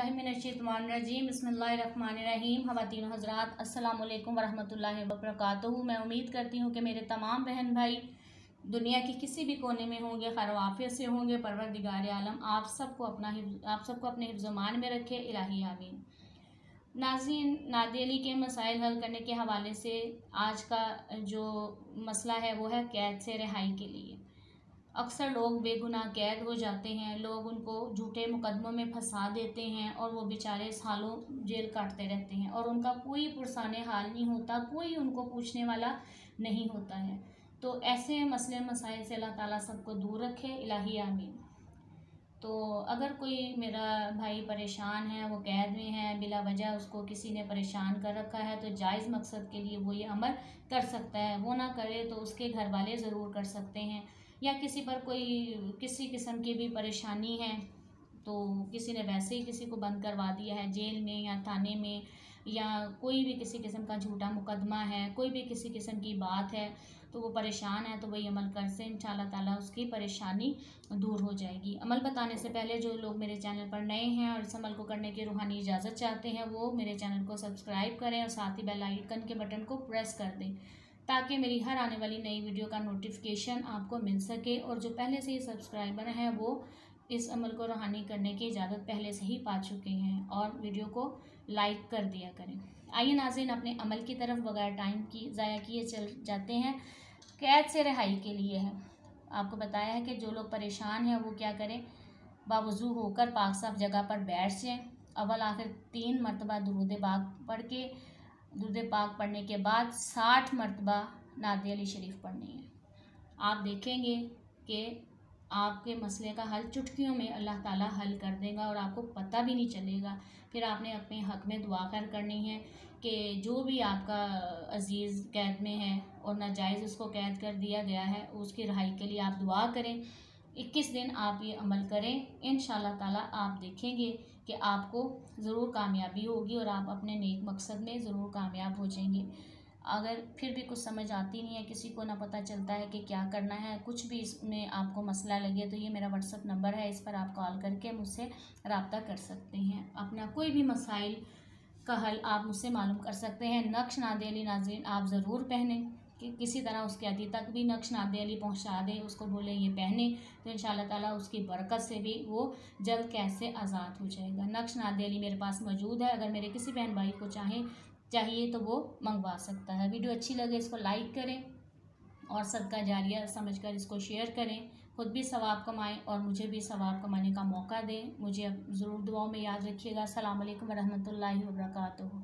औज़ुबिल्लाहिमिनश्शैतानिर्रजीम बिस्मिल्लाहिर्रहमानिर्रहीम। ख़वातीन हज़रात अस्सलामु अलैकुम वरहमतुल्लाहि वबरकातुहू। मैं उम्मीद करती हूँ कि मेरे तमाम बहन भाई दुनिया के किसी भी कोने में होंगे, खैर आफियत से होंगे। परवरदिगार आलम आप सबको अपने हिफ्ज़-ओ-मान में रखे, इलाही आमीन। नाज़रीन, नादिया अली के मसाइल हल करने के हवाले से आज का जो मसला है वो है कैद से रिहाई के लिए। अक्सर लोग बेगुनाह कैद हो जाते हैं, लोग उनको झूठे मुकदमों में फंसा देते हैं और वो बेचारे सालों जेल काटते रहते हैं और उनका कोई पुरसाने हाल नहीं होता, कोई उनको पूछने वाला नहीं होता है। तो ऐसे मसले मसाइल से अल्लाह ताला सबको दूर रखे, इलाही आमीन। तो अगर कोई मेरा भाई परेशान है, वो कैद में है, बिला वजह उसको किसी ने परेशान कर रखा है, तो जायज़ मकसद के लिए वो ये अमल कर सकता है। वो ना करे तो उसके घर वाले ज़रूर कर सकते हैं। या किसी पर कोई किसी किस्म की भी परेशानी है तो किसी ने वैसे ही किसी को बंद करवा दिया है जेल में या थाने में, या कोई भी किसी किस्म का झूठा मुकदमा है, कोई भी किसी किस्म की बात है, तो वो परेशान है तो वही अमल कर से इंशाल्लाह ताला उसकी परेशानी दूर हो जाएगी। अमल बताने से पहले जो लोग मेरे चैनल पर नए हैं और इस अमल को करने की रूहानी इजाज़त चाहते हैं वो मेरे चैनल को सब्सक्राइब करें और साथ ही बेल आइकन के बटन को प्रेस कर दें ताकि मेरी हर आने वाली नई वीडियो का नोटिफिकेशन आपको मिल सके। और जो पहले से ही सब्सक्राइबर हैं वो इस अमल को रूहानी करने की इजाज़त पहले से ही पा चुके हैं और वीडियो को लाइक कर दिया करें। आइए नाज़रीन, अपने अमल की तरफ बगैर टाइम की ज़ाया किए चल जाते हैं। कैद से रिहाई के लिए है, आपको बताया है कि जो लोग परेशान हैं वो क्या करें, बावज़ू होकर पाक साफ जगह पर बैठ जाएँ। अव्वल आखिर 3 मरतबा दुरूद पाक पढ़ के, दुरूद पाक पढ़ने के बाद 60 मरतबा नादिया अली शरीफ पढ़नी है। आप देखेंगे कि आपके मसले का हल चुटकियों में अल्लाह ताला हल कर देगा और आपको पता भी नहीं चलेगा। फिर आपने अपने हक़ में दुआ खैर करनी है कि जो भी आपका अज़ीज़ कैद में है और नाजायज़ उसको कैद कर दिया गया है उसकी रिहाई के लिए आप दुआ करें। 21 दिन आप ये अमल करें, इंशाअल्लाह ताला आप देखेंगे कि आपको ज़रूर कामयाबी होगी और आप अपने नेक मकसद में ज़रूर कामयाब हो जाएंगे। अगर फिर भी कुछ समझ आती नहीं है, किसी को ना पता चलता है कि क्या करना है, कुछ भी इसमें आपको मसला लगे तो ये मेरा व्हाट्सअप नंबर है, इस पर आप कॉल करके मुझसे रब्ता कर सकते हैं। अपना कोई भी मसाइल का हल आप मुझसे मालूम कर सकते हैं। नक्श नादिया अली नाज़रीन आप ज़रूर पहने कि किसी तरह उसके अति तक भी नक्श नादिया अली पहुँचा दे, उसको बोले ये पहने, तो इंशाअल्लाह ताला उसकी बरकत से भी वो जल्द कैद से आज़ाद हो जाएगा। नक्श नादिया अली मेरे पास मौजूद है, अगर मेरे किसी बहन भाई को चाहिए तो वो मंगवा सकता है। वीडियो अच्छी लगे इसको लाइक करें और सदका जारिया समझकर इसको शेयर करें। खुद भी सवाब कमाएं और मुझे भी सवाब कमाने का मौका दें। मुझे अब ज़रूर दुआओं में याद रखिएगा। अस्सलामु अलैकुम वरहमतुल्लाहि वबरकातुहू।